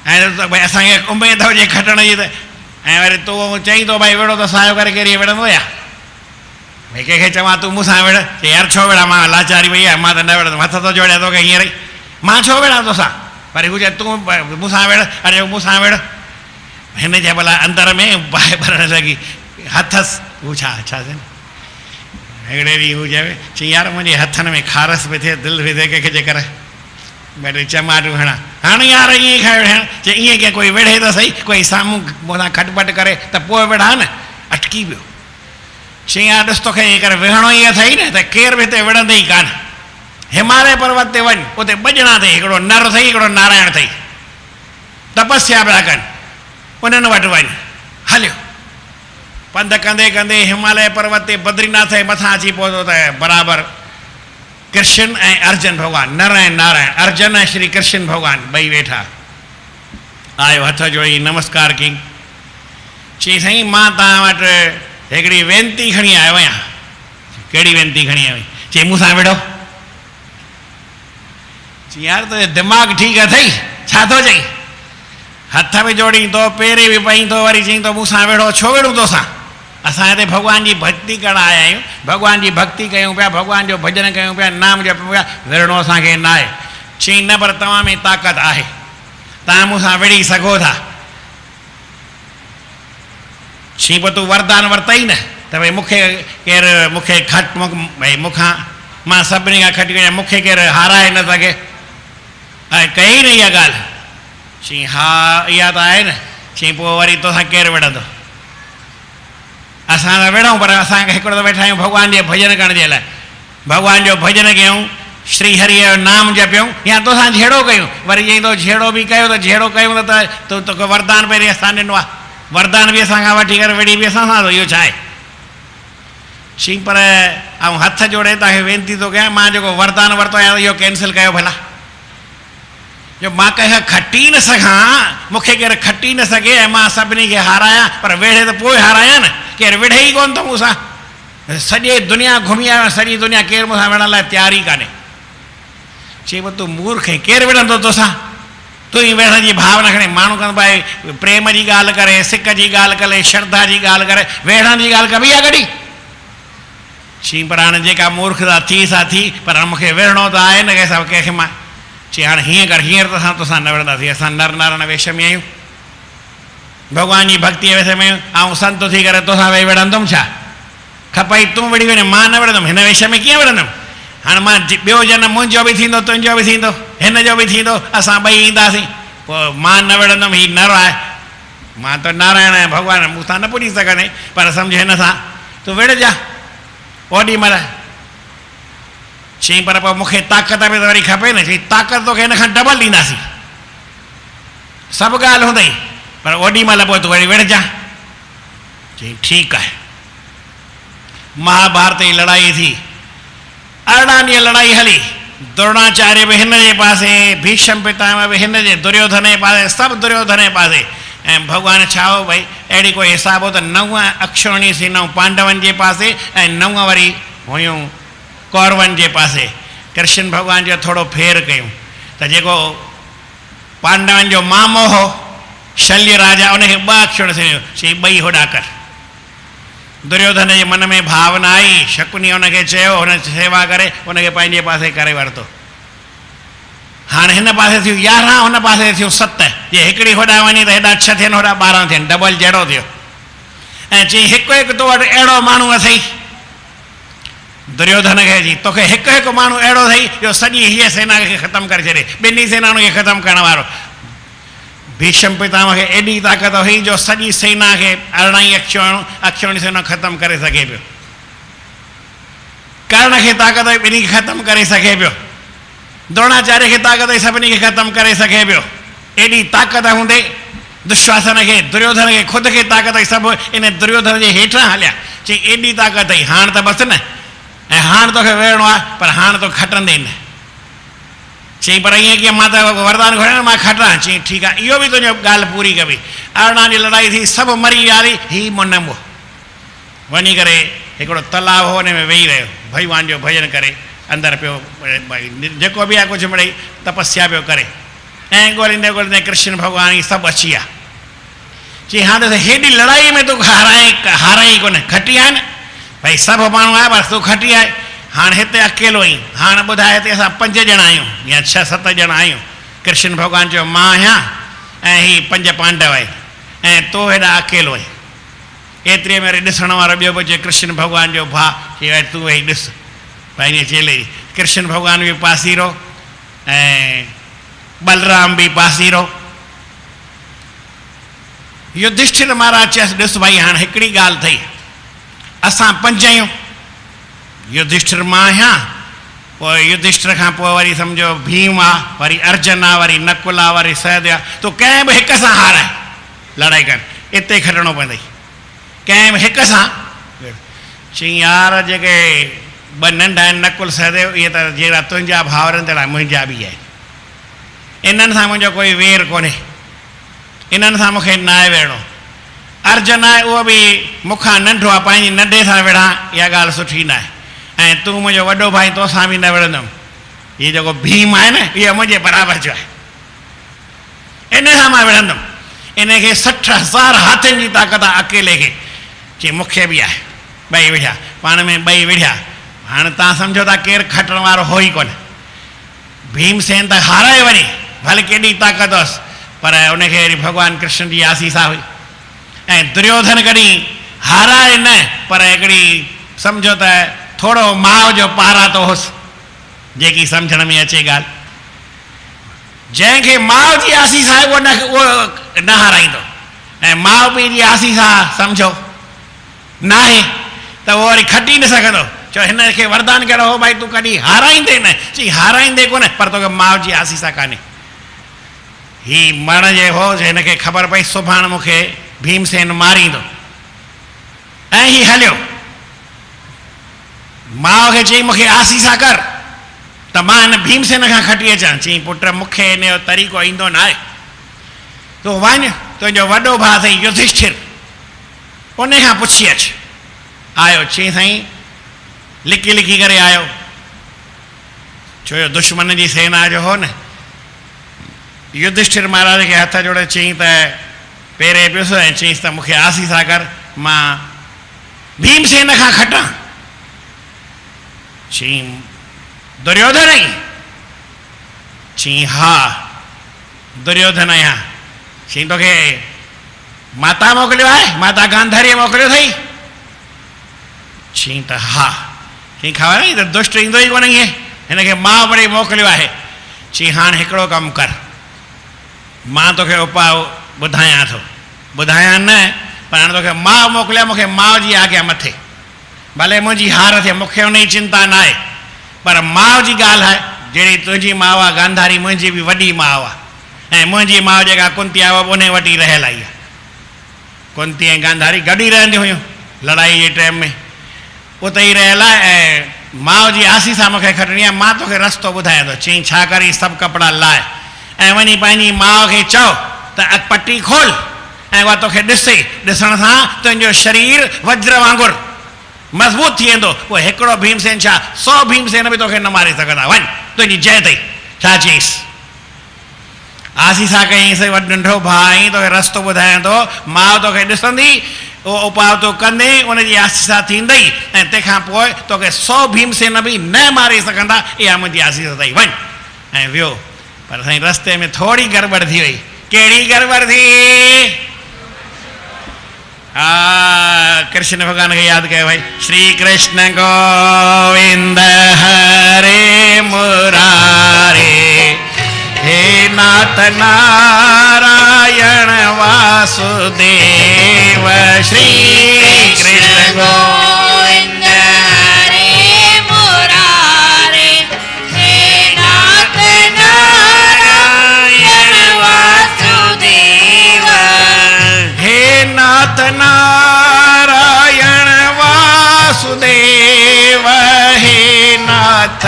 ऐं भई असांखे उमेदु हुजे खटण जी, त ऐं वरी तूं चईं थो भई विढ़ो त सायो करे केरु विढ़ंदो या, भई कंहिंखे चवां तूं मूंसां विढ़, चई यार छो विढ़ा, मां लाचारी भई आहे, मां त न विढ़ंदुमि, हथ थो जोड़ियां तोखे हींअर ई, मां छो विढ़ां तोसां, वरी हू चए तूं मूंसां विढ़, अरे मूंसां विढ़, हिन जे भला अंदर में बाहि भरण लॻी, हथसि, हू छा छा थिए, हिकिड़े ॾींहुं हू चवे, चई यार मुंहिंजे हथनि में खारस बि थिए, दिलि बि थिए कंहिंखे जे करे, भई चमाटूं हणा, हाणे यार ईअं ई खाए वेठा, चई ईअं कीअं, कोई विढ़े त सही, कोई साम्हूं मूंसां खटपट करे त पोइ विढ़ा न, अटकी वियो। चई यार ॾिस तोखे ईअं करे विहणो ई अथई न, त केरु बि हिते विढ़ंदे ई कान, हिमालय पर्वत ते वञ, उते ॿ ॼणा अथई, हिकिड़ो नर अथई, हिकिड़ो नारायण अथई, तपस्या पिया कनि, उन्हनि वटि वञ, हलियो, पंध कंदे कंदे हिमालय पर्वत ते बद्रीनाथ जे मथां अची पहुतो, त बराबरि कृष्ण ऐं अर्जुन भॻवानु, नर ऐं नारायण, अर्जुन ऐं श्री कृष्ण भॻवानु ॿई वेठा, आयो हथ जोड़ी नमस्कार कई। चई साईं मां तव्हां वटि हिकिड़ी वेनती खणी आयो आहियां। कहिड़ी वेनती खणी आयो? चई मूंसां वेठो। चई यार तुंहिंजो दिमाग़ ठीकु अथई, छा थो चई? हथ बि जोड़ी थो, पेरे बि पई थो, वरी चई थो मूंसां वेठो। छो वेठूं तोसां? असां हिते भॻवान जी भक्ति करण आया आहियूं, भॻवान जी भक्ति कयूं पिया, भॻवान जो भॼन कयूं पिया, नाम जपूं पिया, विढ़णो असांखे न आहे। चई न, पर तव्हां में ताक़त आहे, तव्हां मूंसां विढ़ी सघो था। चई पोइ तूं वरदान वरितई न त भई मूंखे केरु मूंखे भई मूंखां मां सभिनी खां खटी कयां, मूंखे केरु हाराए न सघे। ऐं कई न इहा ॻाल्हि? चई हा इहा त आहे न। चई पोइ वरी तोसां केरु विढ़ंदो? असां त वेठूं, पर असांखे हिकिड़ो त वेठा आहियूं भॻवान जे भॼन करण जे लाइ। भॻवान जो भॼन कयूं, श्री हरिअ जो नाम जपियूं, या तोसां झेड़ो कयूं। वरी चई थो झेड़ो बि कयो त झेड़ो कयूं त तोखे वरदान पहिरीं असां ॾिनो आहे, वरदान बि असां खां वठी करे विड़ी बि असां सां थो, इहो छा आहे? चई पर ऐं हथ जोड़े तव्हांखे वेनती थो कयां, मां जेको वरदान वरितो आहे इहो कैंसिल कयो भला। जो मां कंहिंखां खटी न सघां, मूंखे केरु खटी न सघे, ऐं मां सभिनी खे हारायां, पर वेढ़े त पोइ हारायां न, केरु विढ़े ई कोन थो मूंसां। सॼे दुनिया घुमी आयो, सॼी दुनिया केरु मूंसां विढ़ण लाइ तयार ई कान्हे। चई पोइ तूं मूर्ख आहीं, केरु विढ़ंदो तोसां? तूं ई विढ़ण जी भाव न खणे। माण्हू कंदो भाई प्रेम जी ॻाल्हि करे, सिक जी ॻाल्हि करे, श्रद्धा जी ॻाल्हि करे, विढ़ण जी ॻाल्हि कबी आहे कॾहिं? चई पर हाणे जेका मूर्खता थी सा थी, पर मूंखे विढ़णो त आहे न कंहिंखे मां। चई हाणे हीअं कर, हींअर त असां तोसां न विढ़ंदासीं, असां नर नारायण वेश में आहियूं, भॻवान जी भक्तीअ वेश में आहियूं, ऐं संत थी करे तोसां वेही विढ़ंदुमि छा? खपई तूं विढ़ी वञे, मां न विढ़ंदुमि। हिन वेश में कीअं विढ़ंदुमि? हाणे मां ॿियो जनम मुंहिंजो बि थींदो, तुंहिंजो बि थींदो, हिन जो बि थींदो, असां ॿई ईंदासीं। पोइ मां न विढ़ंदुमि, हीउ नर आहे, मां त नारायण आहियां, भॻवान मूंसां न पुॼी सघंदे, पर सम्झ हिन सां तूं विढ़जा ओॾी महिल। चई पर पोइ मूंखे ताक़त बि त वरी खपे न। चई ताक़त तोखे हिन खां डबल ॾींदासीं, सभु ॻाल्हि हूंदई, पर ओॾी महिल पोइ तूं वरी विढ़जा। चई ठीकु आहे। महाभारत जी लड़ाई थी, 18 ॾींहं लड़ाई हली। द्रोणाचार्य बि हिन जे पासे, भीष्म पितामह बि हिन जे, दुर्योधन जे पासे, सभु दुर्योधन जे पासे। ऐं भॻवान छा हो भई, अहिड़ी कोई हिसाब हो त 9 अक्षौणी सेनाऊं पांडवनि जे पासे ऐं 9 वरी हुयूं कौरवनि जे पासे। कृष्ण भॻवान जो थोरो फेर कयूं त जेको पांडवनि जो मामो हो शल्य राजा, उनखे 2 अक्षौणी सेनाऊं, चई 2 होॾा कर। दुर्योधन जे मन में भावना आई, शकुनी हुनखे चयो, हुन सेवा करे हुनखे पंहिंजे पासे करे वरितो। हाणे हिन पासे थियूं 11, हुन पासे थियूं 7। जे हिकिड़ी होॾां वञी त हेॾा 6 थियनि, होॾा 12 थियनि, डबल जहिड़ो थियो। ऐं चई हिकु हिकु तो वटि अहिड़ो माण्हू अथई, दुर्योधन खे चई तोखे हिकु हिकु माण्हू अहिड़ो अथई जो सॼी हीअ सेना खे ख़तमु करे छॾे, ॿिन्ही सेनाउनि खे ख़तमु करण वारो। भीष्म पितामह खे एॾी ताक़त हुई जो सॼी सेना खे 18 अक्षौणी सेना ख़तमु करे सघे पियो। कर्ण खे ताक़त हुई, ॿिन्ही खे ख़तमु करे सघे पियो। द्रोणाचार्य खे ताक़त हुई, सभिनी खे ख़तमु करे सघे पियो। एॾी ताक़त हूंदे दुशासन खे, दुर्योधन खे ख़ुदि खे ताक़त हुई, सभु इन दुर्योधन जे हेठां हलिया। चई एॾी ताक़त हुई, हाणे त बसि न, ऐं हाणे तोखे वेहणो आहे, पर हाणे तो खटंदे न। चई पर ईअं कीअं, मां त वरदान घुरां, मां खटां। चई ठीकु आहे, इहो बि तुंहिंजो ॻाल्हि पूरी कबी। 18 जी लड़ाई थी, सभु मरी विया, ही मुनमो वञी करे हिकिड़ो तलाउ हो, हुन में वेही रहियो, भगवान जो भॼन करे अंदरि पियो, जेको बि आहे कुझु मिड़ई तपस्या पियो करे। ऐं ॻोल्हींदे ॻोल्हींदे कृष्ण भॻवान ई सभु अची विया। चई हाणे त हेॾी लड़ाई में तूं हाराई कोन, खटी आहे न भई, सभु माण्हू आया बसि तूं खटी आहे। हाणे हिते अकेलो आहीं, हाणे ॿुधाए हिते असां 5 ॼणा आहियूं या 6-7 ॼणा आहियूं। कृष्ण भॻवान चयो मां आहियां ऐं ही 5 पांडव आहिनि, ऐं तो हेॾा अकेलो आहीं। एतिरे में ॾिसण वारो ॿियो बि चए कृष्ण भॻवान जो भाउ, चई वरी तूं वेही ॾिस पंहिंजे चेले जी। कृष्ण भॻवान बि पासीरो ऐं बलराम बि पासीरो। युधिष्ठिर महाराज चयसि ॾिस भाई, हाणे हिकिड़ी ॻाल्हि अथई, असां 5 आहियूं, युधिष्ठिर मां आहियां, पोइ युधिष्ठिर खां पोइ वरी सम्झो भीम आहे, वरी अर्जुन आहे, वरी नकुल आहे, वरी सहदेव आहे। तो कंहिं बि हिक सां हाराए लड़ाई कर, इते खटणो पवंदई, कंहिं बि हिक सां। चई यार जेके 2 नंढा आहिनि नकुल सहदेव, इहे त जहिड़ा तुंहिंजा भाउरनि तहिड़ा मुंहिंजा बि आहिनि, इन्हनि सां मुंहिंजो कोई वेर कोन्हे। इन्हनि सां मूंखे न आहे वेहणो। अर्जुन आहे उहो बि मूंखां नंढो आहे, पंहिंजी नंढे सां विढ़ां इहा ॻाल्हि सुठी न आहे। ऐं तूं मुंहिंजो वॾो भाई, तोसां बि न विढ़ंदुमि। हीअ जेको भीम आहे न, इहो मुंहिंजे बराबरि जो आहे, इन सां मां विढ़ंदुमि। इनखे 60,000 हाथनि जी ताक़त आहे अकेले खे। चई मूंखे बि आहे। ॿई विढ़िया, पाण में ॿई विढ़िया। हाणे तव्हां सम्झो था केरु खटण वारो हो ई कोन। भीमसेन त हाराए वञे, भले केॾी ताक़त हुअसि, पर उनखे वरी भॻवानु कृष्ण जी आसीसा हुई। ऐं दुर्योधन कॾहिं हाराए न, पर हिकिड़ी सम्झो त थोरो माउ जो पारातो हुअसि, जेकी सम्झण में अचे ॻाल्हि। जंहिंखे माउ जी आसीस आहे उहो न हाराईंदो, ऐं माउ पीउ जी आसीस आहे सम्झो न आहे त उहो वरी खटी न सघंदो। चओ हिनखे वरदान कहिड़ो हो भाई, तूं कॾहिं हाराईंदे न। चई हाराईंदे कोन, पर तोखे माउ जी आसीसा कान्हे। हीउ मरण जे हो, हिनखे ख़बर पई सुभाणे मूंखे भीमसेन मारींदो, ऐं हीउ हलियो। माउ खे चई मूंखे आसीसा कर त मां हिन भीमसेन खां खटी अचां। चई पुट मूंखे इन जो तरीक़ो ईंदो न आहे, तूं वञ तुंहिंजो वॾो भाउ अथई युधिष्ठिर, उन खां पुछी अच। आयो, चई साईं लिकी लिकी करे आयो, छो जो दुश्मन जी सेना जो हो न। युधिष्ठिर महाराज खे हथ जोड़े चई त पेरे पियुसि ऐं चईसि त मूंखे आसीसा कर, मां भीमसेन खां खटां। चई दुर्योधन आई? चई हा दुर्योधन आहियां। चई तोखे माता मोकिलियो आहे, माता गांधारीअ मोकिलियो अथई? चई त हा। चई ख़बर आहे त दुष्ट ईंदो ई कोन इएं, हिनखे मां वरी मोकिलियो आहे। चई हाणे हिकिड़ो कमु कर, मां तोखे उपाय ॿुधायां थो। ॿुधायां न, पर हाणे तोखे माउ मोकिलिया, मूंखे माउ जी आज्ञा मथे। भले मुंहिंजी हार थिए, मूंखे उन जी चिंता न आहे, पर माउ जी ॻाल्हि आहे। जहिड़ी तुंहिंजी माउ आहे गांधारी, मुंहिंजी बि वॾी माउ आहे। ऐं मुंहिंजी माउ जेका कुंती आहे उहा उन वटि ई रहियल आई आहे। कुंती ऐं गांधारी गॾु ई रहंदियूं हुयूं लड़ाई जे टाइम में, उते ई रहियल आहे। ऐं माउ जी आसीसा मूंखे खटणी आहे, मां तोखे रस्तो ॿुधायां थो। चई छा करी, सभु कपिड़ा लाहे ऐं वञी पंहिंजी माउ खे चओ त पटी खोल ऐं उहा तोखे ॾिसे। ॾिसण सां तुंहिंजो शरीर वज्र वांगुरु मज़बूत थी वेंदो। पोइ हिकिड़ो भीमसेन छा 100 भीमसेन बि तोखे न मारे सघंदा। वञ तुंहिंजी जय अथई। छा चईसि? आसीसा कईंसि, वॾो नंढो भाउ आई, तोखे रस्तो ॿुधायां थो, माउ तोखे ॾिसंदी, उहो उपाउ तूं कंदे, उनजी आसीसा थींदई, ऐं तंहिंखां पोइ तोखे 100 भीमसेन बि न मारे सघंदा। इहा मुंहिंजी आसीसा अथई, वञ। ऐं वियो। पर साईं रस्ते में थोरी गड़बड़ थी वई। कहिड़ी गड़बड़ थी? हा, कृष्ण भगवान खे यादि कयो भाई। श्री कृष्ण गोविंद हरे मुरारे, हे नाथ नारायण वासुदेव। श्री कृष्ण गोविंद हरे मुरारे, हे नाथ नारायण वासुदेव। हे नाथ नारायण वासुदेव, हे नाथ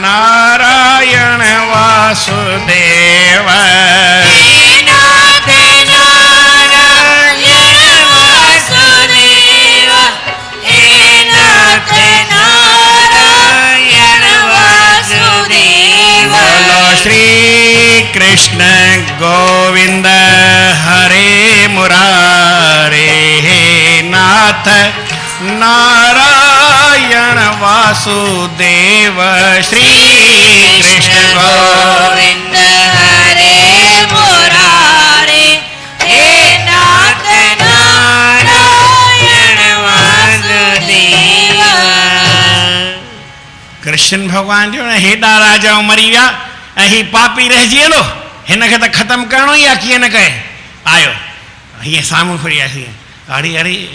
नारायण वासुदेव। हे नाथ नारायण वासुदेव, हे नाथ नारायण वासुदेव। बोलो श्री कृष्ण गोविंद हरे मुरारे, हे नाथ नारायण वासुदेव। श्री कृष्ण गोविंद हरे मुरारे, हे नाथ नारायण वासुदेव। कृष्ण भगवान जो हेॾा राजाऊं मरी विया ऐं हीउ पापी रहिजी वेंदो, हिनखे त ख़तमु करिणो ई आहे, कीअं न कहे। आयो हीअं साम्हूं फिरी आयासीं, अड़ी अड़ी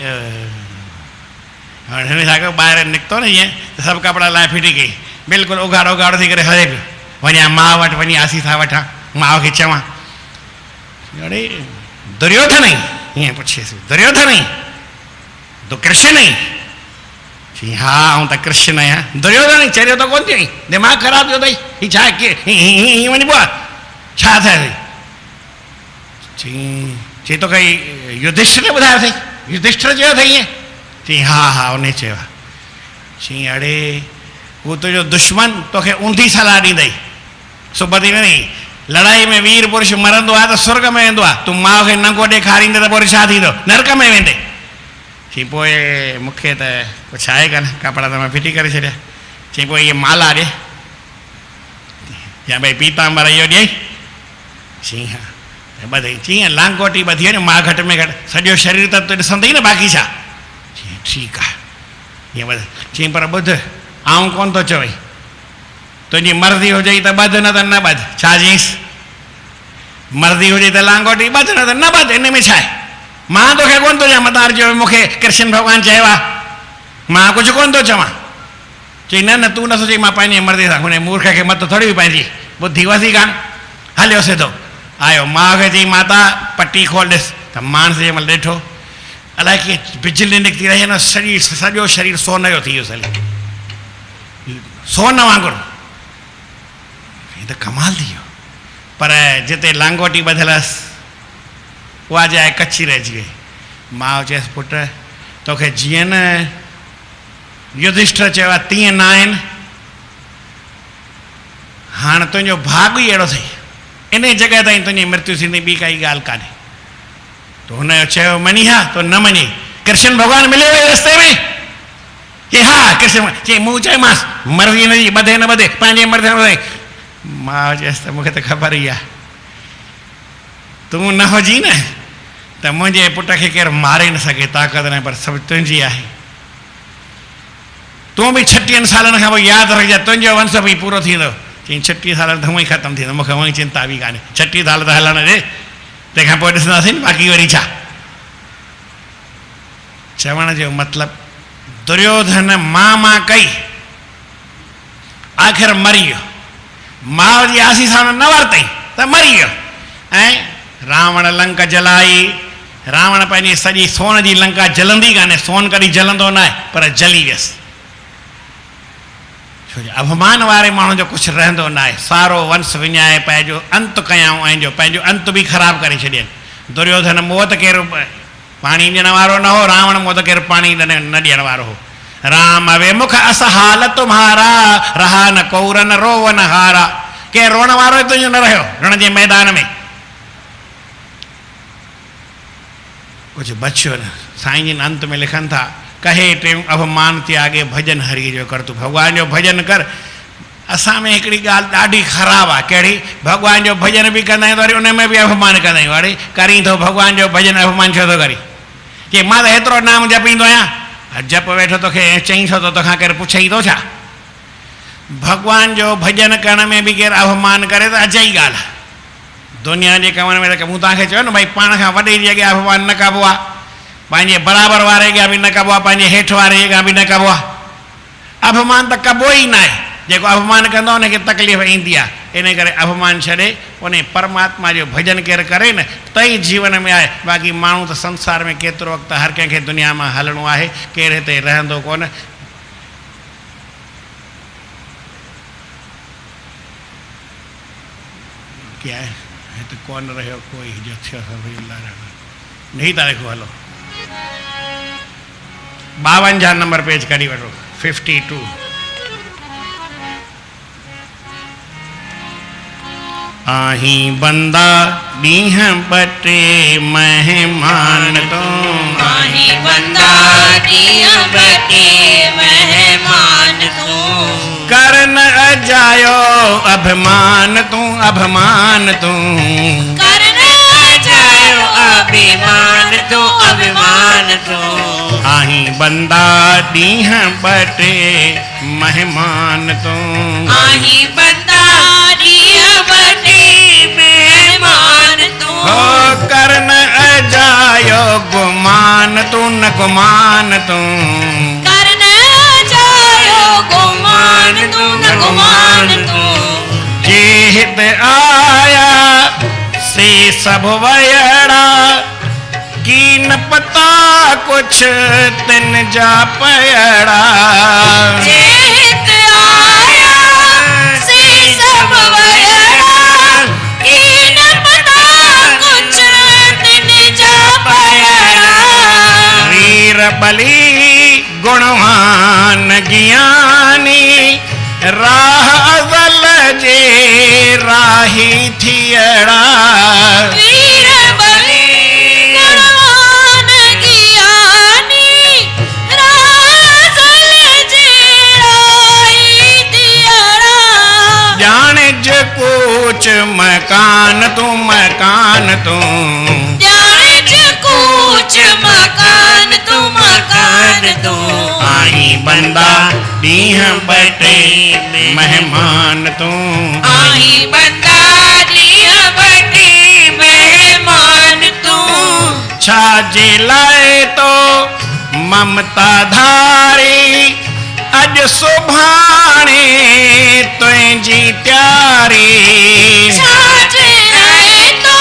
हाणे हिन छा कयो, ॿाहिरि निकितो न ईअं त सभु कपिड़ा लाहे फिटी कई, बिल्कुलु उघाड़ो उघाड़ो थी करे हले पियो। वञा माउ वटि वञी आसीसा वठां, माउ खे चवां अड़े दुर्योधन आई? हीअं पुछेसि, दुर्योधन आई? तूं कृष्ण आई? चई हा आऊं त कृष्ण आहियां। दुर्योधन आई? चरियो त कोन थी आई, दिमाग़ु ख़राबु थियो अथई। हीअ छा हीअं वञिबो आहे? छा थियसि? चई तो कई युधिष्ठिर ने ॿुधायो अथई, युधिष्ठिर चयो अथई ईअं? चई हा हा उन चयो आहे। चई अड़े वो तुंहिंजो दुश्मन तोखे ऊंधी सलाह ॾींदई, सुबुह नहीं लड़ाई में वीर पुरुष मरंदो आहे त स्वर्ग में वेंदो आहे, तूं माउ खे नंगो ॾेखारींदे त पोइ छा थींदो, नरक में वेंदे। चई पोइ मूंखे त कुझु आहे कान, कपिड़ा त मां फिटी करे छॾिया। चई पोइ इहे माला ॾे या भई पीतांबर इहो ॾियई? चई हा ॿधई। चई लांगोटी ॿधी वञ, मां घटि में घटि सॼो शरीर त तूं ॾिसंदई न, बाक़ी छा? चई ठीकु आहे ईअं ॿध। चई पर ॿुध आऊं कोन थो चवई, तुंहिंजी मर्ज़ी हुजई त ॿध न त न ॿध। छा चईसि? मर्ज़ी हुजे त लांगोटी ॿध न त न ॿध, इन में छा आहे? मां तोखे कोन थो चवां मतार जो मूंखे कृष्ण भॻवानु चयो आहे, मां कुझु कोन थो चवां। चई न न तूं नथो चई, मां पंहिंजी मर्ज़ी सां, हुन मूर्ख खे मत थोरी पंहिंजी ॿुधी वधी कान। हलियो सिधो आयो, माउ खे चई माता पटी खोल ॾिस, त माण्हू जंहिं महिल ॾिठो अलाए कीअं बिजली निकिती रही न, सॼो शरीर सोन जो थी वियो, सोन वांगुरु। हे त कमाल थी वियो। पर जिते लांगोटी ॿधियलु हुअसि उहा जाइ कची रहिजी वई। माउ चयसि पुट तोखे जीअं न युधिष्ठिर चयो आहे तीअं न आहिनि, हाणे तुंहिंजो भाॻ ई अहिड़ो अथई, इन जॻह ताईं तुंहिंजी मृत्यु थींदी, ॿी काई ॻाल्हि कान्हे। तो हुनजो चयो मञी हा, तो न मञी। कृष्ण भॻवानु मिलियो हुयो रस्ते में? चई हा कृष्ण। चई मूं चयोमांसि मर्ज़ी हिनजी ॿधे न ॿधे, पंहिंजे मर्ज़ी न ॿधे। मां चयसि त मूंखे त ख़बर ई आहे, तूं न हुजी न त मुंहिंजे पुट खे केरु मारे न सघे, ताक़त न, पर सभु तुंहिंजी आहे। तूं बि 36 सालनि खां पोइ यादि रखजांइ, तुंहिंजो वंश बि पूरो थींदो। चई 36 सालनि त हूअं ई ख़तमु थींदो, मूंखे हूअं ई चिंता बि कान्हे, 36 साल त हलण ॾे, तंहिंखां पोइ ॾिसंदासीं न बाक़ी वरी छा। चवण जो मतिलबु दुर्योधन मां कई, आख़िर मरी वियो, माउ जी आसी सां न वरितई त मरी वियो। ऐं रावण लंका जलाई, रावण पंहिंजी सॼी सोन जी लंका जलंदी कान्हे, सोन कॾहिं जलंदो न आहे, पर जली वियसि। छो जो अभिमान वारे माण्हू जो कुझु रहंदो न आहे, सारो वंश विञाए पंहिंजो अंत कयाऊं, ऐं जो पंहिंजो अंत बि ख़राबु करे छॾियनि। दुर्योधन मोह त केरु पाणी ॾियण वारो न हो, रावण मोह त केरु पाणी न ॾियण वारो हो। राम विमुख असहाल तुम्हारा, रहा न कौरन रोवन हारा। केरु रोअण वारो तुंहिंजो न रहियो रण जे मैदान में, कुछ बचियो न। साईं जिन अंत में लिखनि था कहे टेम अभिमान ते आगे भजन हरि जो कर, तूं भगवान जो भजन कर। असां में हिकिड़ी ॻाल्हि ॾाढी ख़राबु आहे, कहिड़ी? भगवान जो भजन बि कंदा आहियूं वरी उन में बि अभिमान कंदा आहियूं। अड़े करीं थो भगवान जो भजन, अभिमान छो थो करी? की मां त हेतिरो नाम जपींदो आहियां, जप वेठो तोखे चई थो त तोखां केरु पुछई थो छा? भगवान जो भजन करण में बि केरु अभिमान करे त अजई ॻाल्हि आहे। दुनिया जे कमनि में त मूं तव्हांखे चयो न भई पाण खां वॾे जी अॻियां अभिमान न कबो आहे, पंहिंजे बराबरि वारे अॻियां बि न कबो आहे, पंहिंजे हेठि वारे अॻियां बि न कबो आहे। अभिमान त कबो ई न आहे, जेको अभिमान कंदो उनखे तकलीफ़ ईंदी आहे। इन करे अभिमान छॾे उन परमात्मा जो भजन केरु करे न त ई जीवन में आहे। बाक़ी माण्हू त संसार में केतिरो वक़्तु हर कंहिंखे दुनिया मां हलणो आहे, केरु हिते रहंदो कोन। क्या है हिते कोन रहियो कोई जो थियो नहीं था लिखो। हलो 52 नंबर पेज कढी वठो, 52। आही बंदा ॾींहं बटे मेहमान तो, आही बंदा ॾींहं बटे मेहमान तो, कर न अजायो अभिमान तू, अभिमान तू, कर न अजायो अभिमान तू, अभिमान तू। आही बंदा ॾींहं बटे मेहमान तू, आही बंदा ॾींहं बटे मेहमान तू, हो कर न अजायो गुमान तू, न गुमान तू, कर न अजायो गुमान तू, न गुमान तू। जे हित आया से सब वयड़ा, की न पता कुछ तिन जा पयड़ा। जे हित आया से सब वयड़ा, की न पता कुछ बली गुणवान ज्ञानी राह अज़ल जे राही थियड़ा वीर बली गुणवान ज्ञानी राज़ल जे राही थियड़ा जान जो कुछ मकान तू आई बंदा ॾींह बटे मेहमान तू आई बंदा ॾींह बटे मेहमान तू छाजे लाए तो ममता धारी अज सुभाणे तुंहिंजी त्यारी छाजे लाए तो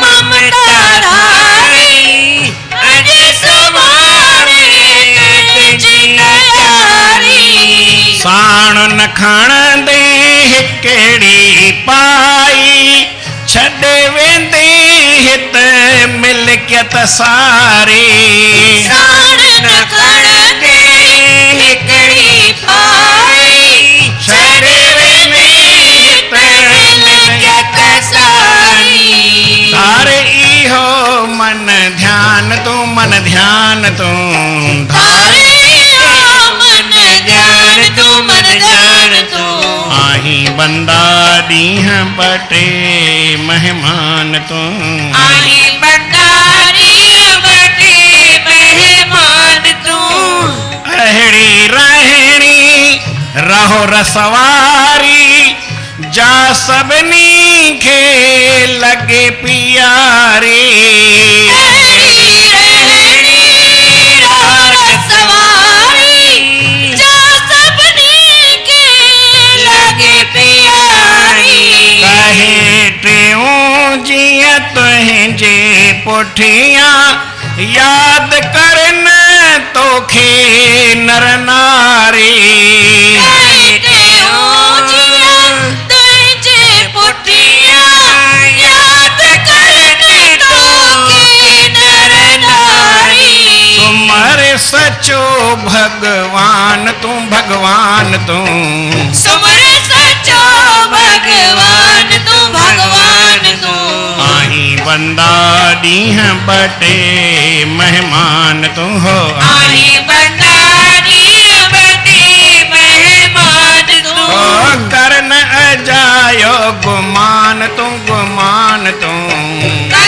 ममता धारी अज सुभाणे तुंहिंजी त्यारी साण न खण दे हिकड़ी पाई छॾे वेंदे हित मिल्कियत सारी साण न खण दे हिकड़ी पाई छॾे वेंदे हित मिल्कियत सारी धारे इहो मन ध्यान तू धारे मन ध्यान तू आही बंदा ॾींह बटे मेहमान तू आई बंदा ॾींह बटे मेहमान तू अहिड़ी रहणी रहो रसवारी जा सभिनी खे लगे प्यारी कहे टियों जिया तुंहिंजे पुठियां याद करन तोखे नर नारी सुमर सचो भगवान तू सुमर सचो भगवान तू आही बंदा ॾींह बटे मेहमान तू हो आई बंदा ॾींह बटे मेहमान तू कर न अजायो गुमान तू कर